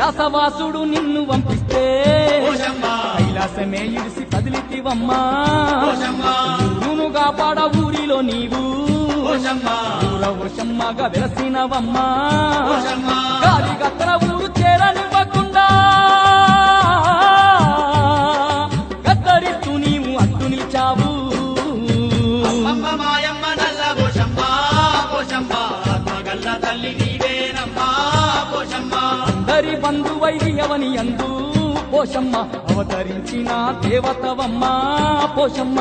కైలాసవాసుడు నిన్ను పంపిస్తే కైలాసమే ఇడిసి కదిలితివమ్మా ఊరును కాపాడ ఊరిలో నీవు ఊరవశమ్మగా వెలసినవమ్మా గాలి గత్తర ఊరు చేరనివ్వకుండా గద్దరిస్తూ నీవు అడ్డు నిలిచావు అందరి బంధువైదియవని అందు పోషమ్మ అవతరించిన దేవతవమ్మా పోషమ్మ